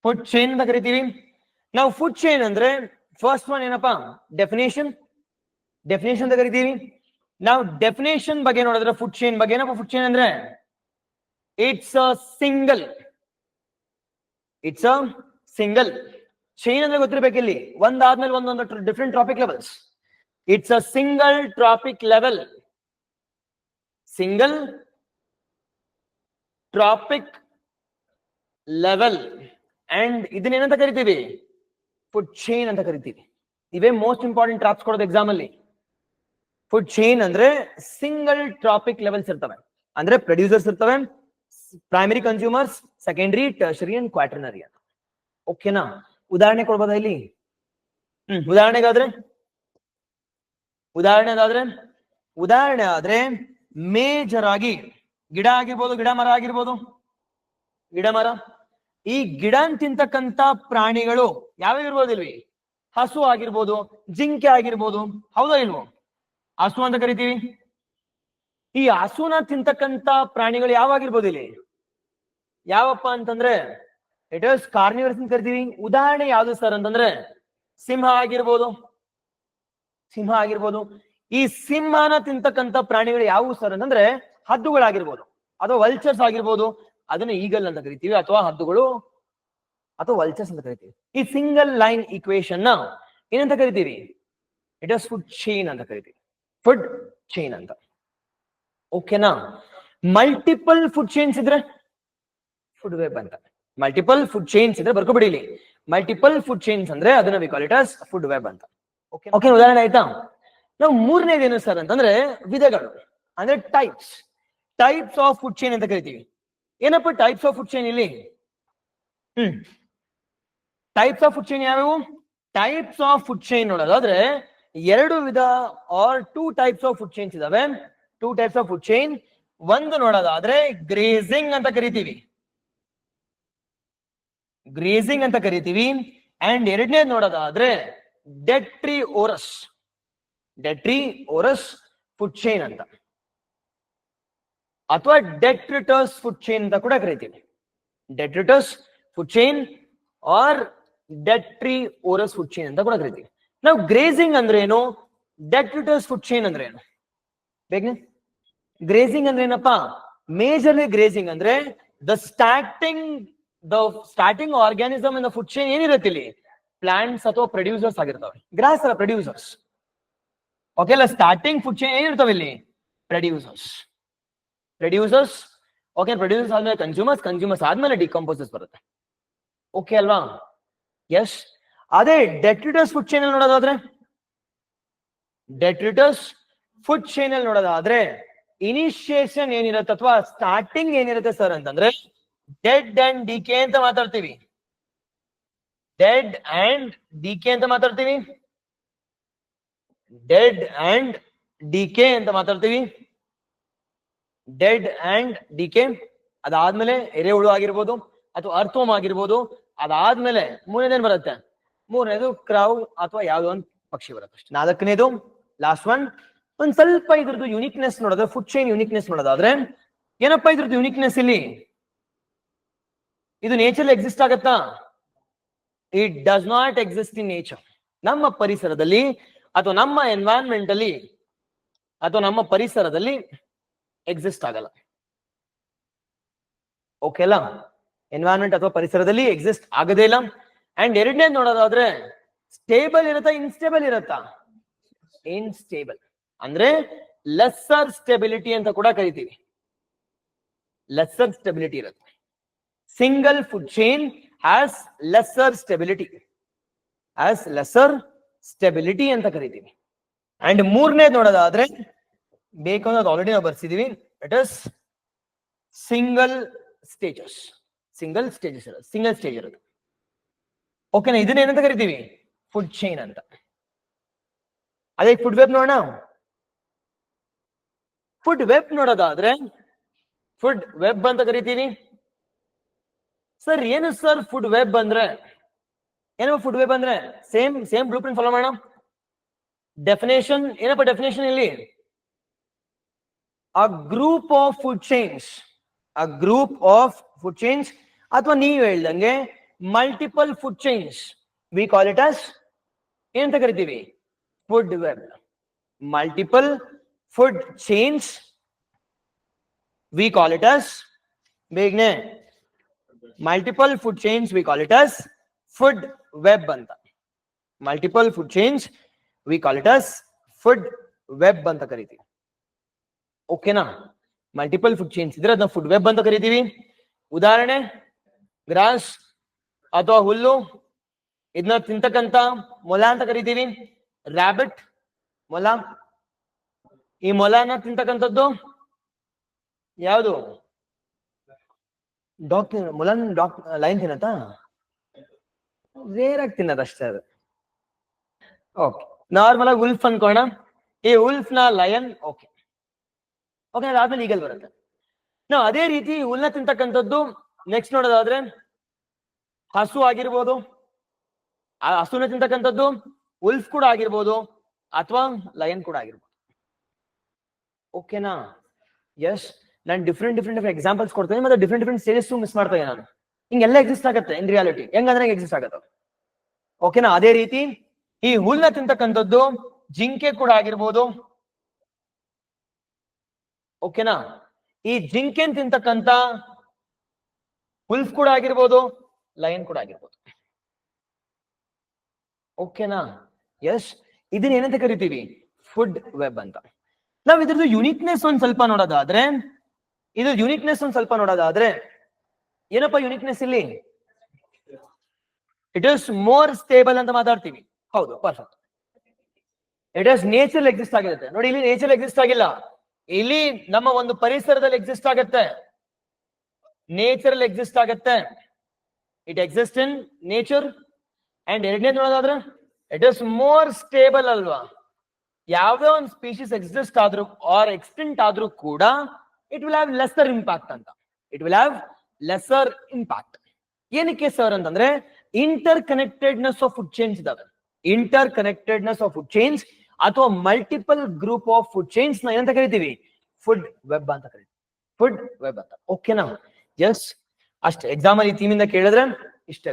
Food chain ಅಂತ ಕರಿತೀವಿ. ನಾವು ಫುಡ್ ಚೈನ್ ಅಂದ್ರೆ ಫಸ್ಟ್ ಒನ್ ಏನಪ್ಪಾ, ಡೆಫಿನೇಷನ್ ಅಂತ ಕರಿತೀವಿ. ನಾವು ಡೆಫಿನೇಷನ್ ಬಗ್ಗೆ ನೋಡಿದ್ರೆ ಫುಡ್ ಚೈನ್ ಬಗ್ಗೆ ಏನಪ್ಪ, ಫುಡ್ ಚೈನ್ ಅಂದ್ರೆ ಇಟ್ಸ್ ಅ ಸಿಂಗಲ್ ಚೈನ್ ಅಂದ್ರೆ ಗೊತ್ತಿರ್ಬೇಕು. ಇಲ್ಲಿ ಒಂದಾದ್ಮೇಲೆ ಒಂದೊಂದು different trophic levels. It's a single trophic level, single trophic level. And ಇದನ್ನೇನಂತ ಕರಿತೀವಿ, ಫುಡ್ ಚೈನ್ ಅಂತ ಕರಿತೀವಿ. ಇವೇ ಮೋಸ್ಟ್ ಇಂಪಾರ್ಟೆಂಟ್ ಟ್ರಾಪ್ಸ್ ಕೊಡೋದು ಎಕ್ಸಾಮ್ ಅಲ್ಲಿ. ಫುಡ್ ಚೈನ್ ಅಂದ್ರೆ ಸಿಂಗಲ್ ಟ್ರಾಪಿಕ್ ಲೆವೆಲ್ಸ್ ಇರ್ತವೆ, ಅಂದ್ರೆ ಪ್ರೊಡ್ಯೂಸರ್ಸ್ ಇರ್ತವೆ, primary consumers, secondary, tertiary and quaternary ಅಂತ. ಓಕೆನಾ? ಉದಾಹರಣೆ ಕೊಡ್ಬೋದಾ ಇಲ್ಲಿ? ಉದಾಹರಣೆ ಆದ್ರೆ ಮೇಜರ್ ಆಗಿ ಗಿಡ ಆಗಿರ್ಬೋದು, ಗಿಡ ಮರ. ಈ ಗಿಡ ತಿಂತಕ್ಕಂತ ಪ್ರಾಣಿಗಳು ಯಾವ್ಯಾವ ಇರ್ಬೋದಿಲ್ವಿ? ಹಸು ಆಗಿರ್ಬೋದು, ಜಿಂಕೆ ಆಗಿರ್ಬೋದು, ಹೌದಾ ಇಲ್ವೋ? ಹಸು ಅಂತ ಕರಿತೀವಿ. ಈ ಹಸುನ ತಿಂತಕ್ಕಂತ ಪ್ರಾಣಿಗಳು ಯಾವಾಗಿರ್ಬೋದು ಇಲ್ಲಿ? ಯಾವಪ್ಪ ಅಂತಂದ್ರೆ ಇಟ್ ಇಸ್ ಕಾರ್ನಿವರ್ಸ್ ಅಂತ ಕರಿತೀವಿ. ಉದಾಹರಣೆ ಯಾವ್ದು ಸರ್ ಅಂತಂದ್ರೆ ಸಿಂಹ ಆಗಿರ್ಬೋದು. ಈ ಸಿಂಹನ ತಿಂತಕ್ಕಂತ ಪ್ರಾಣಿಗಳು ಯಾವುವು ಸರ್ ಅಂತಂದ್ರೆ ಹದ್ದುಗಳಾಗಿರ್ಬೋದು, ಅಥವಾ ವಲ್ಚರ್ಸ್ ಆಗಿರ್ಬೋದು. ಅದನ್ನ ಈಗಲ್ ಅಂತ ಕರಿತೀವಿ, ಅಥವಾ ಹದ್ದುಗಳು ಅಥವಾ ವಲ್ಚರ್ಸ್ ಅಂತ ಕರಿತೀವಿ. ಈ ಸಿಂಗಲ್ ಲೈನ್ ಈಕ್ವೇಶನ್ ನ ಏನಂತ ಕರಿತೀವಿ? ಇಟ್ ಇಸ್ ಫುಡ್ ಚೈನ್ ಅಂತ ಕರಿತೀವಿ, ಫುಡ್ ಚೈನ್ ಅಂತ. ಓಕೆನಾ? ಮಲ್ಟಿಪಲ್ ಫುಡ್ ಚೈನ್ಸ್ ಇದ್ರೆ ಫುಡ್ ವೆಬ್ ಅಂತ. ಮಲ್ಟಿಪಲ್ ಫುಡ್ ಚೈನ್ಸ್ ಇದ್ರೆ ಬರ್ಕೊಬಿಡಿ ಇಲ್ಲಿ. ಮಲ್ಟಿಪಲ್ ಫುಡ್ ಚೈನ್ಸ್ ಅಂದ್ರೆ ಅದನ್ನ V call it as food web ಅಂತ. ಓಕೆ, ಉದಾಹರಣೆ ಆಯ್ತಾ? ನಾವು ಮೂರನೇದೇನು ಸರ್ ಅಂತಂದ್ರೆ ವಿಧಗಳು, ಅಂದ್ರೆ ಟೈಪ್ಸ್ ಆಫ್ ಫುಡ್ ಚೈನ್ ಅಂತ ಕರಿತೀವಿ. ಏನಪ್ಪ ಟೈಪ್ಸ್ ಆಫ್ ಫುಡ್ ಚೈನ್ ಇಲ್ಲಿ? ಟೈಪ್ಸ್ ಆಫ್ ಫುಡ್ ಚೈನ್ ಯಾವ್ಯಾವು? ಟೈಪ್ಸ್ ಆಫ್ ಫುಡ್ ಚೈನ್ ನೋಡೋದಾದ್ರೆ ಎರಡು ವಿಧ are two types of food chains ಇದಾವೆ. Two types of food chain. ಒಂದು ನೋಡೋದಾದ್ರೆ ಗ್ರೇಸಿಂಗ್ ಅಂತ ಕರಿತೀವಿ. ಅಂಡ್ ಎರಡನೇದು ನೋಡೋದಾದ್ರೆ ಡೆಟ್ರಿಓರಸ್ ಫುಡ್ ಚೈನ್ ಅಂತ, ಅಥವಾ ಡೆಟ್ರಿಟಸ್ ಫುಡ್ ಚೈನ್ ಅಂತ ಕೂಡ ಕರಿತೀವಿ. Detritus food chain or detritus food chain ಅಂತ ಕೂಡ ಕರಿತೀವಿ. ನಾವು ಗ್ರೇಸಿಂಗ್ ಅಂದ್ರೆ ಏನು, ಡೆಟ್ರಿಟಸ್ ಫುಡ್ ಚೈನ್ ಅಂದ್ರೆ ಏನು? ಬೇಗನೆ ಗ್ರೇಸಿಂಗ್ ಅಂದ್ರೆ ಏನಪ್ಪಾ? ಮೇಜರ್ಲಿ ಗ್ರೇಸಿಂಗ್ ಅಂದ್ರೆ the starting organism in the food chain ಏನಿರುತ್ತೆ ಇಲ್ಲಿ? ಪ್ಲಾಂಟ್ಸ್ ಅಥವಾ ಪ್ರೊಡ್ಯೂಸರ್ಸ್ ಆಗಿರ್ತವೆ. ಗ್ರಾಸ್ ಅಲ್ಲ, ಪ್ರೊಡ್ಯೂಸರ್ಸ್. ಓಕೆ ಅಲ್ಲ? ಸ್ಟಾರ್ಟಿಂಗ್ ಫುಡ್ ಚೈನ್ ಏನಿರ್ತವೆ ಇಲ್ಲಿ? ಪ್ರೊಡ್ಯೂಸರ್ಸ್. ಓಕೆ, ಪ್ರೊಡ್ಯೂಸರ್ಸ್ ಆದ್ಮೇಲೆ ಕನ್ಸ್ಯೂಮರ್ಸ್ ಆದ್ಮೇಲೆ ಡಿಕಂಪೋಸರ್ಸ್ ಬರುತ್ತೆ. ಓಕೆ ಅಲ್ವಾ? ಎಸ್. ಅದೇ ಡೆಟ್ರಿಟಸ್ ಫುಡ್ ಚೈನ್ ಅಲ್ಲಿ ನೋಡೋದಾದ್ರೆ ಇನಿಷಿಯೇಷನ್ ಏನಿರುತ್ತೆ ಅಥವಾ ಸ್ಟಾರ್ಟಿಂಗ್ ಏನಿರುತ್ತೆ ಸರ್ ಅಂತಂದ್ರೆ ಡೆಡ್ ಅಂಡ್ ಡಿಕೆ ಅಂತ ಮಾತಾಡ್ತೀವಿ. ಡೆಡ್ ಅಂಡ್ ಡಿಕೆ ಅದಾದ್ಮೇಲೆ ಎರೆಹುಳು ಆಗಿರ್ಬೋದು ಅಥವಾ ಅರ್ಥೋಮ್ ಆಗಿರ್ಬೋದು. ಅದಾದ್ಮೇಲೆ ಮೂರನೇದೇನ್ ಬರುತ್ತೆ? ಮೂರನೇದು ಕ್ರೌ ಅಥವಾ ಯಾವ್ದೋ ಒಂದು ಪಕ್ಷಿ ಬರುತ್ತೆ ಅಷ್ಟೇ. ನಾಲ್ಕನೇದು ಲಾಸ್ಟ್ ಒಂದ್ ಸ್ವಲ್ಪ ಇದ್ರದ್ದು ಯುನಿಕ್ನೆಸ್ ನೋಡೋದು, ಫುಡ್ ಚೈನ್ ಯುನಿಕ್ನೆಸ್ ನೋಡೋದಾದ್ರೆ ಏನಪ್ಪಾ ಇದ್ರದ್ದು ಯುನಿಕ್ನೆಸ್ ಇಲ್ಲಿ? ಇದು ನೇಚರ್ ಎಕ್ಸಿಸ್ಟ್ ಆಗತ್ತಾ? It does not exist in nature. ನಮ್ಮ ಪರಿಸರದಲ್ಲಿ ಅಥವಾ ನಮ್ಮ ಎನ್ವೈರನ್ಮೆಂಟ್ ಅಲ್ಲಿ ಅಥವಾ ನಮ್ಮ ಪರಿಸರದಲ್ಲಿ ಎಕ್ಸಿಸ್ಟ್ ಆಗಲ್ಲ. ಓಕೆ ಅಲ್ಲ? ಎನ್ವೈರನ್ಮೆಂಟ್ ಅಥವಾ ಪರಿಸರದಲ್ಲಿ ಎಕ್ಸಿಸ್ಟ್ ಆಗದೇ ಇಲ್ಲ. ಅಂಡ್ ಎರಡನೇದು ನೋಡೋದಾದ್ರೆ ಸ್ಟೇಬಲ್ ಇರುತ್ತಾ, ಇನ್ಸ್ಟೇಬಲ್ ಇರುತ್ತಾ? ಇನ್ಸ್ಟೇಬಲ್ ಅಂದ್ರೆ ಲೆಸ್ಸರ್ ಸ್ಟೆಬಿಲಿಟಿ ಅಂತ ಕೂಡ ಕರಿತೀವಿ. ಲೆಸ್ಸರ್ ಸ್ಟೆಬಿಲಿಟಿ ಇರುತ್ತೆ. Single food chain has lesser stability ಅಂತ ಕರಿತೀವಿ. ಅಂಡ್ ಮೂರನೇದು ನೋಡೋದಾದ್ರೆ ಬೇಕು ಅನ್ನೋದು ಆಲ್ರೆಡಿ ನಾವು ಬರ್ಸಿದೀವಿ. ಇಟ್ ಇಸ್ ಸಿಂಗಲ್ ಸ್ಟೇಜ್ ಇರುತ್ತೆ. ಓಕೆನಾ? ಇದನ್ನ ಏನಂತ ಕರಿತೀವಿ? ಫುಡ್ ಚೈನ್ ಅಂತ. ಅದೇ ಫುಡ್ ವೆಬ್ ನೋಡೋಣ. ಫುಡ್ ವೆಬ್ ನೋಡೋದಾದ್ರೆ ಫುಡ್ ವೆಬ್ ಅಂತ ಕರಿತೀವಿ. ಸರ್ ಏನು ಸರ್ ಫುಡ್ ವೆಬ್ ಅಂದ್ರೆ? ಏನಪ್ಪ ಫುಡ್ ವೆಬ್ ಅಂದ್ರೆ? ಸೇಮ್ ಬ್ಲೂ ಪ್ರಿಂಟ್ ಫಾಲೋ ಮಾಡೋಣ. ಡೆಫಿನೇಷನ್ ಏನಪ್ಪ? ಡೆಫಿನೇಷನ್ ಇಲ್ಲಿ a group of food chains ಅಥವಾ ನೀವು ಹೇಳ್ದಂಗೆ multiple food chains we call it as ಏನಂತ ಕರಿತೀವಿ? Food web. Multiple food chains we call it as, ಬೇಗನೆ, multiple food chains we call it as food web ಅಂತ. Multiple food chains we call it as food web ಅಂತ ಕರಿತೀವಿ. ಓಕೆನಾ? Multiple food chains ಇದ್ರೆ ಅದನ್ನ food web ಅಂತ ಕರಿತೀವಿ. ಉದಾಹರಣೆ, ಗ್ರಾಸ್ ಅಥವಾ ಹುಲ್ಲು, ಇದನ್ನ ತಿಂತಕ್ಕಂತ ಮೊಲ ಅಂತ ಕರಿತೀವಿ. ರ್ಯಾಬಿಟ್, ಮೊಲ. ಈ ಮೊಲನ ತಿಂತಕ್ಕಂಥದ್ದು ಯಾವುದು? ಲೈನ್ ತಿನ್ನತ್ತಾ? ರೇರ್ ಆಗಿ ತಿನ್ನದ ಅಷ್ಟೇ ಅದು. ಓಕೆ, ನಾರ್ಮಲ್ ಆಗಿ ಉಲ್ಫ್ ಅನ್ಕೋಣ. ಈ ಉಲ್ಫ್ ನ ಲಯನ್. ಓಕೆ ಓಕೆ, ಅದಾದ್ಮೇಲೆ ಈಗಲ್ ಬರುತ್ತೆ. ನಾವು ಅದೇ ರೀತಿ ಹುಲ್ನ ತಿಂತಕ್ಕಂಥದ್ದು ನೆಕ್ಸ್ಟ್ ನೋಡೋದಾದ್ರೆ ಹಸು ಆಗಿರ್ಬೋದು, ಆ ಹಸುನ ತಿಂತಕ್ಕಂಥದ್ದು ಉಲ್ಫ್ ಕೂಡ ಆಗಿರ್ಬೋದು ಅಥವಾ ಲಯನ್ ಕೂಡ ಆಗಿರ್ಬೋದು. ಓಕೆನಾ? ಎಸ್, ನಾನು ಡಿಫ್ರೆಂಟ್ ಎಕ್ಸಾಂಪಲ್ಸ್ ಕೊಡ್ತೇನೆ, ಮತ್ತೆ ಡಿಫ್ರೆಂಟ್ ಸ್ಟೇಜಸ್ ಮಿಸ್ ಮಾಡ್ತಾ ನಾನು. ಹಿಂಗೆಲ್ಲ ಎಕ್ಸಿಸ್ಟ್ ಆಗುತ್ತೆ ಇನ್ ರಿಯಾಲಿಟಿ. ಹೆಂಗಂದ್ರೆ ಎಕ್ಸಿಸ್ಟ್ ಆಗುತ್ತೆ. ಓಕೆನಾ? ಅದೇ ರೀತಿ ಈ ಹುಲ್ನ ತಿಂತಕ್ಕಂಥದ್ದು ಜಿಂಕೆ ಕೂಡ ಆಗಿರ್ಬೋದು. ಓಕೆನಾ? ಈ ಜಿಂಕೆನ್ ತಿಂತಕ್ಕಂತ ಉಲ್ಫ್ ಕೂಡ ಆಗಿರ್ಬೋದು, ಲಯನ್ ಕೂಡ ಆಗಿರ್ಬೋದು. ಓಕೆನಾ? ಎಸ್, ಇದನ್ನ ಏನಂತ ಕರಿತೀವಿ? ಫುಡ್ ವೆಬ್ ಅಂತ. ನಾವ್ ಇದ್ರದ್ದು ಯುನಿಕ್ನೆಸ್ ಒಂದ್ ಸ್ವಲ್ಪ ನೋಡೋದಾದ್ರೆ, ಏನಪ್ಪಾ ಯುನಿಕ್ನೆಸ್ ಇಲ್ಲಿ? ಇಟ್ ಇಸ್ ಮೋರ್ ಸ್ಟೇಬಲ್ ಅಂತ ಮಾತಾಡ್ತೀವಿ. ಹೌದು, perfect. It is nature exist ಆಗಿರುತ್ತೆ. ನೋಡಿ, ಇಲ್ಲಿ ನೇಚರ್ ಎಕ್ಸಿಸ್ಟ್ ಆಗಿಲ್ಲ, ಇಲ್ಲಿ ನಮ್ಮ ಒಂದು ಪರಿಸರದಲ್ಲಿ ಎಕ್ಸಿಸ್ಟ್ ಆಗುತ್ತೆ, ನೇಚರ್ ಅಲ್ಲಿ ಎಕ್ಸಿಸ್ಟ್ ಆಗುತ್ತೆ. It exist in nature. And ಎರಡನೇದು ನೋಡೋದಾದ್ರೆ ಇಟ್ ಇಸ್ ಮೋರ್ ಸ್ಟೇಬಲ್ ಅಲ್ವಾ? ಯಾವುದೇ ಒಂದು ಸ್ಪೀಶೀಸ್ ಎಕ್ಸಿಸ್ಟ್ ಆದ್ರೂ ಆರ್ ಎಕ್ಸ್ಟೆಂಟ್ ಆದ್ರೂ ಕೂಡ it will have lesser impact ಅಂತ. It will have lesser impact. ಏನಕ್ಕೆ ಸರ್ ಅಂತಂದ್ರೆ interconnectedness of food chains ಇದಾವೆ. Interconnectedness of food chains ಅಥವಾ multiple group of food chains ನ ಏನಂತ ಕರಿತೀವಿ? ಫುಡ್ ವೆಬ್ ಅಂತ ಕರಿತೀವಿ. ಫುಡ್ ವೆಬ್ ಅಂತ. ಓಕೆನಾ? ಎಸ್, ಅಷ್ಟೇ. ಎಕ್ಸಾಮ್ ಅಲ್ಲಿ ಈ ಥೀಮಿಂದ ಕೇಳಿದ್ರೆ ಇಷ್ಟೇ.